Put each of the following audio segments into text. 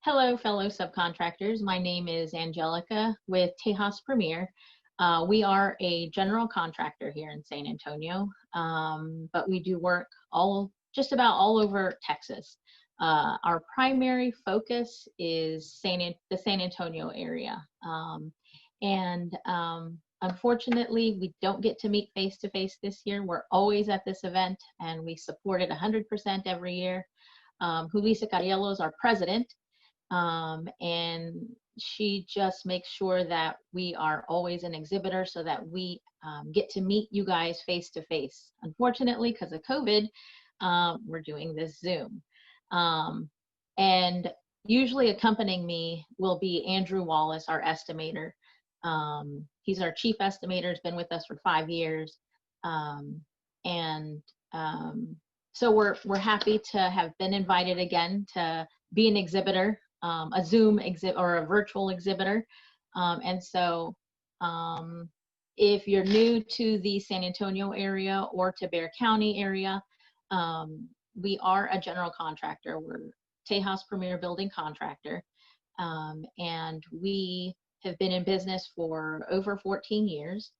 Hello, fellow subcontractors. My name is Angelica with Tejas Premier. We are a general contractor here in San Antonio, but we do work just about all over Texas. Our primary focus is the San Antonio area. Unfortunately, we don't get to meet face to face this year. We're always at this event and we support it 100% every year. Julissa Cariello is our president. And she just makes sure that we are always an exhibitor so that we get to meet you guys face to face. Unfortunately, because of COVID, we're doing this Zoom. And usually accompanying me will be Andrew Wallace, our estimator. He's our chief estimator, has been with us for 5 years. So we're happy to have been invited again to be an exhibitor. A Zoom exhibit or a virtual exhibitor. If you're new to the San Antonio area or to Bexar County area, we are a general contractor. We're Tejas Premier building contractor. And we have been in business for over 14 years.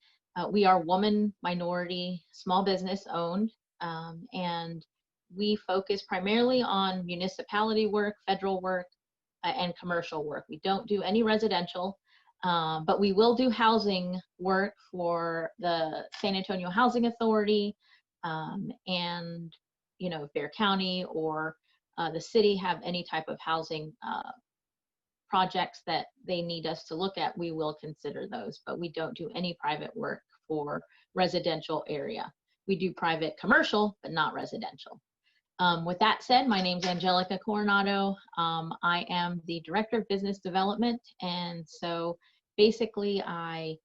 We are woman, minority, small business owned. And we focus primarily on municipality work, federal work, and commercial work. We don't do any residential, but we will do housing work for the San Antonio Housing Authority, and if Bexar County or the city have any type of housing projects that they need us to look at, we will consider those, but we don't do any private work for residential area. We do private commercial, but not residential. With that said, my name's Angelica Coronado. I am the Director of Business Development, and so basically I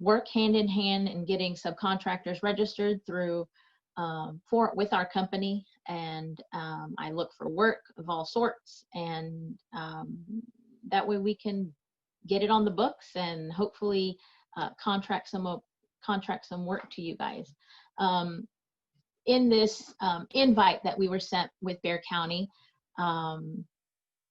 work hand in hand in getting subcontractors registered through with our company, and I look for work of all sorts, and that way we can get it on the books and hopefully contract some work to you guys. In this invite that we were sent with Bexar County,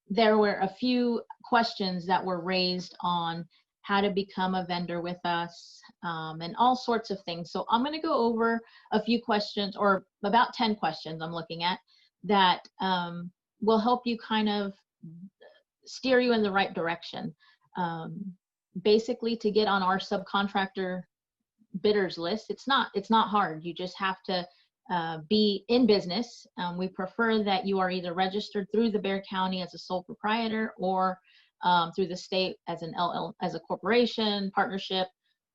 there were a few questions that were raised on how to become a vendor with us, and all sorts of things. So I'm going to go over a few questions, or about 10 questions I'm looking at, that will help you kind of steer you in the right direction. Basically, to get on our subcontractor bidders list, it's not hard. You just have to be in business. We prefer that you are either registered through the Bexar County as a sole proprietor or through the state as as a corporation, partnership,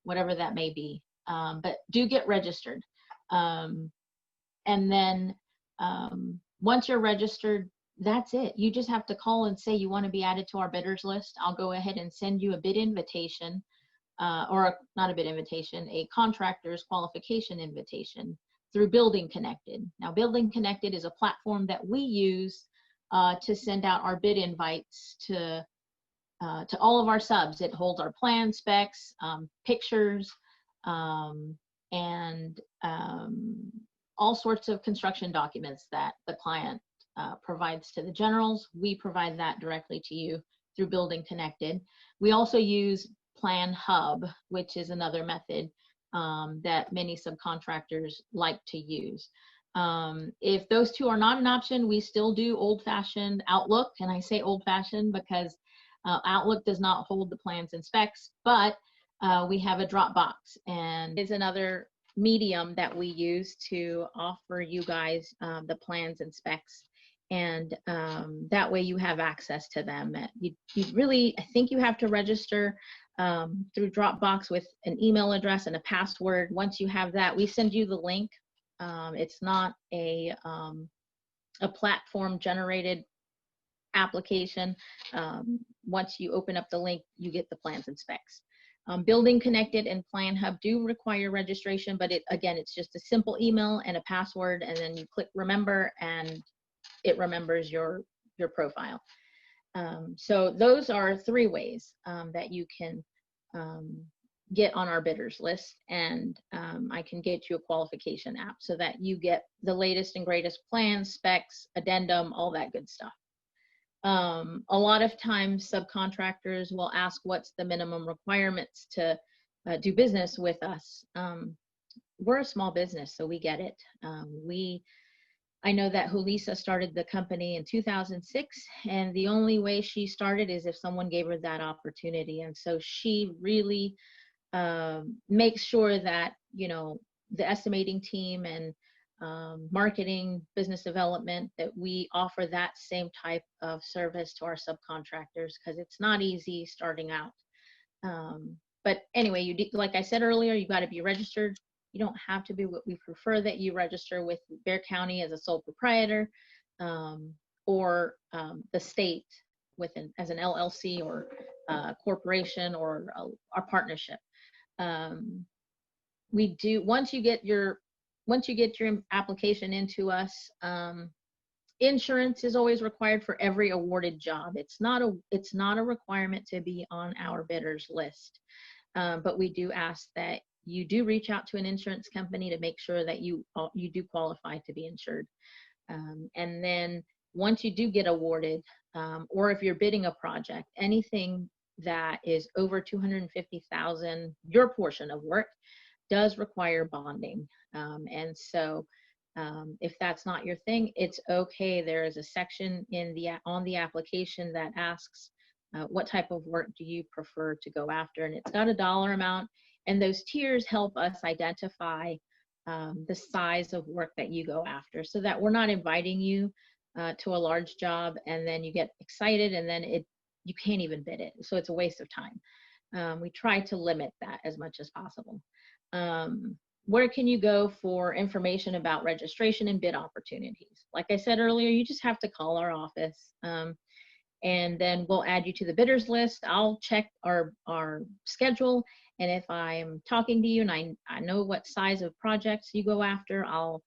whatever that may be. But do get registered. And then once you're registered, that's it. You just have to call and say you want to be added to our bidders list. I'll go ahead and send you a bid invitation, not a bid invitation, a contractor's qualification invitation through Building Connected. Now, Building Connected is a platform that we use to send out our bid invites to all of our subs. It holds our plan specs, pictures, and all sorts of construction documents that the client provides to the generals. We provide that directly to you through Building Connected. We also use Plan Hub, which is another method that many subcontractors like to use. If those two are not an option, we still do old-fashioned Outlook, and I say old-fashioned because Outlook does not hold the plans and specs, but we have a Dropbox, and it's another medium that we use to offer you guys the plans and specs, and that way you have access to them. You really, I think you have to register through Dropbox with an email address and a password. Once you have that, we send you the link. It's not a platform generated application. Once you open up the link, you get the plans and specs. Building Connected and Plan Hub do require registration, but it's just a simple email and a password, and then you click remember and it remembers your profile. So those are 3 ways that you can get on our bidders list, and I can get you a qualification app so that you get the latest and greatest plans, specs, addendum, all that good stuff. A lot of times subcontractors will ask what's the minimum requirements to do business with us. We're a small business, so we get it. I know that Julissa started the company in 2006, and the only way she started is if someone gave her that opportunity. And so she really makes sure that, you know, the estimating team and marketing, business development, that we offer that same type of service to our subcontractors, because it's not easy starting out. But anyway, like I said earlier, you got to be registered. You don't have to be. We prefer that you register with Bexar County as a sole proprietor, or the state as an LLC or corporation, or our partnership. We do, once you get your application into us, insurance is always required for every awarded job. It's not a requirement to be on our bidders list, but we do ask that you do reach out to an insurance company to make sure that you do qualify to be insured. And then once you do get awarded, or if you're bidding a project, anything that is over $250,000, your portion of work, does require bonding. And so if that's not your thing, it's okay. There is a section on the application that asks what type of work do you prefer to go after, and it's got a dollar amount, and those tiers help us identify the size of work that you go after, so that we're not inviting you to a large job and then you get excited and then you can't even bid it, so it's a waste of time. We try to limit that as much as possible. Where can you go for information about registration and bid opportunities? Like I said earlier, you just have to call our office, and then we'll add you to the bidders list. I'll check our schedule, and if I'm talking to you and I know what size of projects you go after, I'll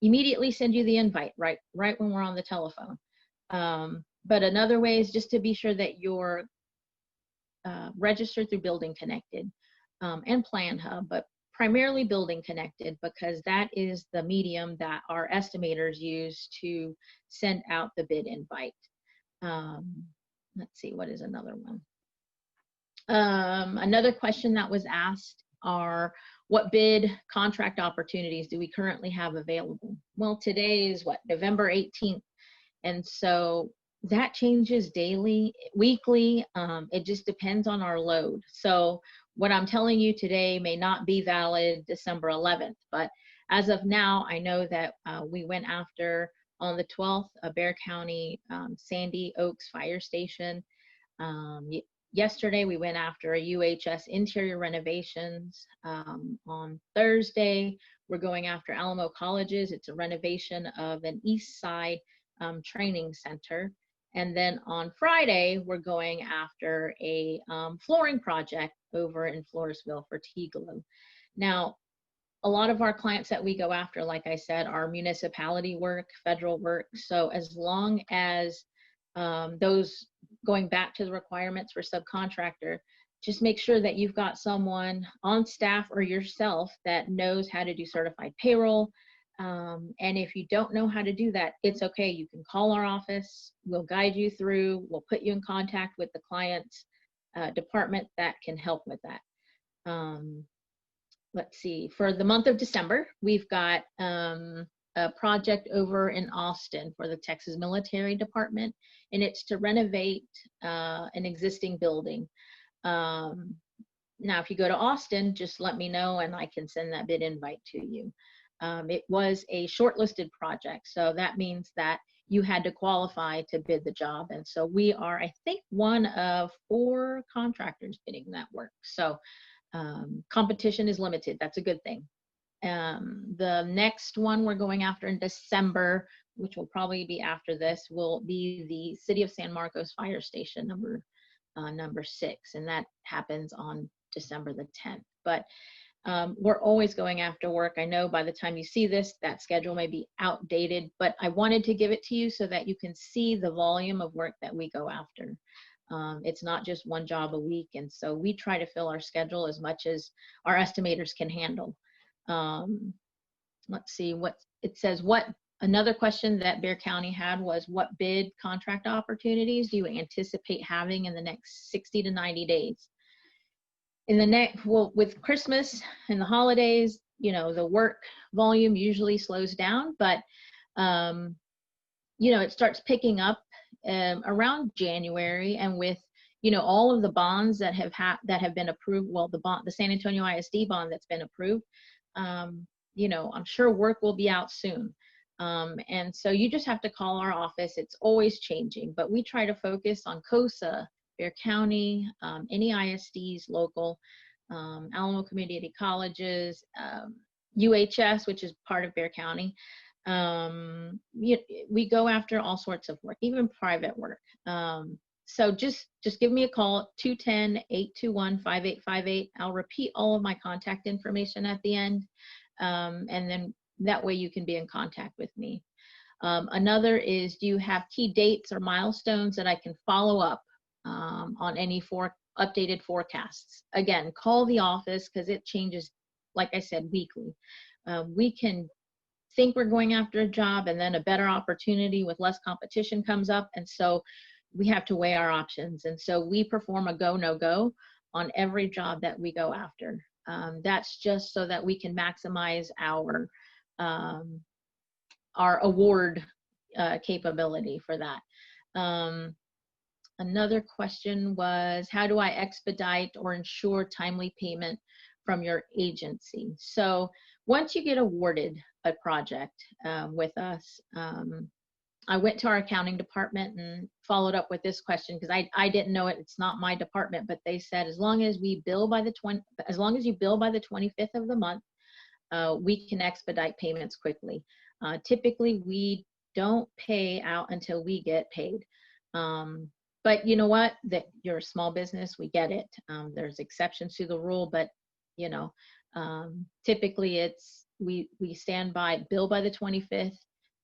immediately send you the invite right when we're on the telephone. But another way is just to be sure that you're registered through Building Connected and Plan Hub, but primarily Building Connected, because that is the medium that our estimators use to send out the bid invite. Let's see, what is another one? Another question that was asked are, what bid contract opportunities do we currently have available? Well, today is what, November 18th. And so that changes daily, weekly. It just depends on our load. So what I'm telling you today may not be valid December 11th, but as of now, I know that we went after, on the 12th, a Bexar County Sandy Oaks Fire Station. Yesterday, we went after a UHS interior renovations. On Thursday, we're going after Alamo Colleges. It's a renovation of an East Side training center. And then on Friday, we're going after a flooring project over in Floresville for Teglo. Now, a lot of our clients that we go after, like I said, are municipality work, federal work. So as long as those, going back to the requirements for subcontractor, just make sure that you've got someone on staff or yourself that knows how to do certified payroll. And if you don't know how to do that, it's okay. You can call our office. We'll guide you through. We'll put you in contact with the client's department that can help with that. Let's see, for the month of December, we've got a project over in Austin for the Texas Military Department, and it's to renovate an existing building. Now, if you go to Austin, just let me know and I can send that bid invite to you. It was a shortlisted project, so that means that you had to qualify to bid the job. And so we are, I think, one of 4 contractors bidding that work. So competition is limited. That's a good thing. The next one we're going after in December, which will probably be after this, will be the City of San Marcos Fire Station number 6, and that happens on December the 10th. But we're always going after work. I know by the time you see this, that schedule may be outdated, but I wanted to give it to you so that you can see the volume of work that we go after. It's not just one job a week, and so we try to fill our schedule as much as our estimators can handle. Let's see what it says. What Another question that Bexar County had was, what bid contract opportunities do you anticipate having in the next 60 to 90 days? Well, with Christmas and the holidays, you know, the work volume usually slows down, but, you know, it starts picking up around January, and with, you know, all of the bonds that have been approved, well, the San Antonio ISD bond that's been approved, you know, I'm sure work will be out soon. And so you just have to call our office. It's always changing, but we try to focus on COSA, Bexar County, any ISDs, local, Alamo Community Colleges, UHS, which is part of Bexar County. We go after all sorts of work, even private work. So just give me a call at 210-821-5858. I'll repeat all of my contact information at the end. And then that way you can be in contact with me. Another is, do you have key dates or milestones that I can follow up on any updated forecasts? Again, call the office because it changes, like I said, weekly. We can think we're going after a job and then a better opportunity with less competition comes up. And so we have to weigh our options. And so we perform a go, no go on every job that we go after. That's just so that we can maximize our award capability for that. Another question was, how do I expedite or ensure timely payment from your agency? So once you get awarded a project with us, I went to our accounting department and followed up with this question because I didn't know it. It's not my department, but they said as long as you bill by the 25th of the month, we can expedite payments quickly. Typically, we don't pay out until we get paid. But you know what? That you're a small business, we get it. There's exceptions to the rule, but you know, typically it's we stand by, bill by the 25th,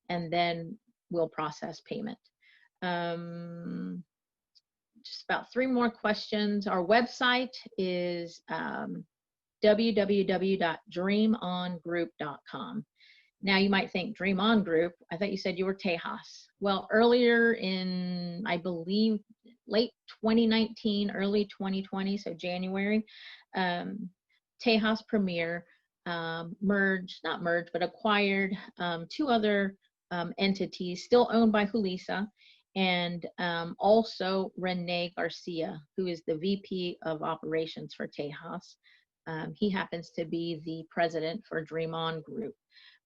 and then we'll process payment. Just about 3 more questions. Our website is www.dreamongroup.com. Now you might think, Dream On Group, I thought you said you were Tejas. Well, earlier in, I believe, late 2019, early 2020, so January, Tejas Premier acquired 2 other entities still owned by Julissa, and also Rene Garcia, who is the VP of Operations for Tejas. He happens to be the president for Dream On Group,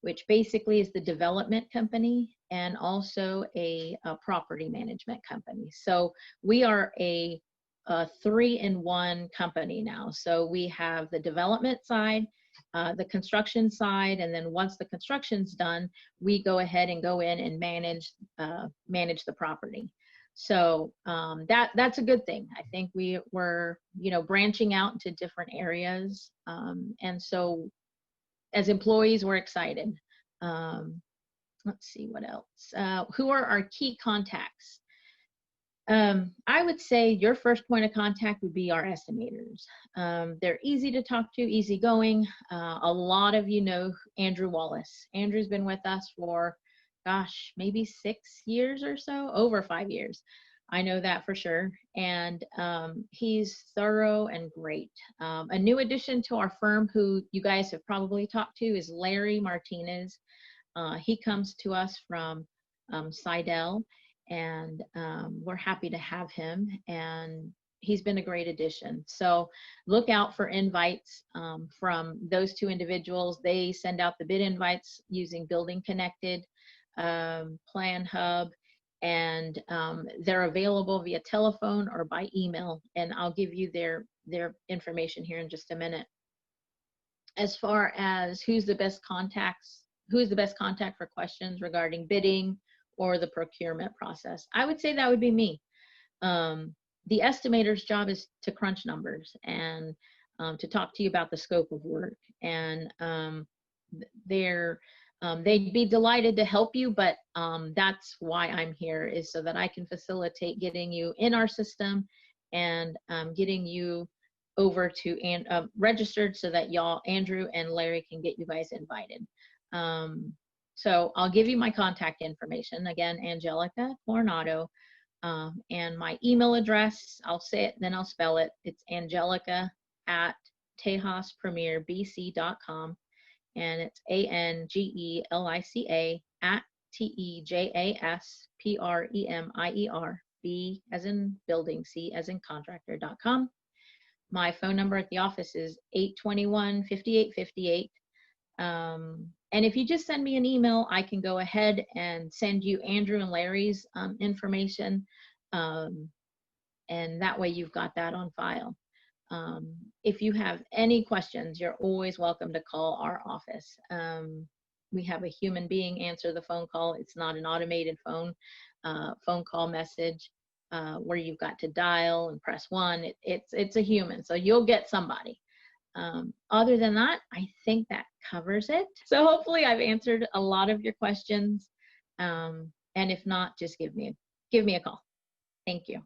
which basically is the development company and also a property management company. So we are a 3-in-1 company now. So we have the development side, the construction side, and then once the construction's done, we go ahead and go in and manage the property. So that's a good thing. I think we're branching out into different areas, and so as employees, we're excited. Let's see what else. Who are our key contacts? I would say your first point of contact would be our estimators. They're easy to talk to, easygoing. A lot of you know Andrew Wallace. Andrew's been with us for, gosh, maybe 6 years or so, over 5 years. I know that for sure. And he's thorough and great. A new addition to our firm who you guys have probably talked to is Larry Martinez. He comes to us from Seidel, and we're happy to have him, and he's been a great addition. So look out for invites from those 2 individuals. They send out the bid invites using Building Connected, Plan Hub, and they're available via telephone or by email, and I'll give you their information here in just a minute. As far as who's the best contact for questions regarding bidding or the procurement process, I would say that would be me. The estimator's job is to crunch numbers and to talk to you about the scope of work, and they'd be delighted to help you, but that's why I'm here, is so that I can facilitate getting you in our system and getting you over to registered so that Andrew and Larry can get you guys invited. So I'll give you my contact information. Again, Angelica Coronado. And my email address, I'll say it, then I'll spell it. It's angelica@tejaspremierbc.com. And it's ANGELICA @TEJASPREMIER, B as in building, C as in contractor.com. My phone number at the office is 821-5858. And if you just send me an email, I can go ahead and send you Andrew and Larry's information. And that way you've got that on file. If you have any questions, you're always welcome to call our office. We have a human being answer the phone call. It's not an automated phone call message where you've got to dial and press 1. It's a human, so you'll get somebody. Other than that, I think that covers it. So hopefully I've answered a lot of your questions. And if not, just give me a call. Thank you.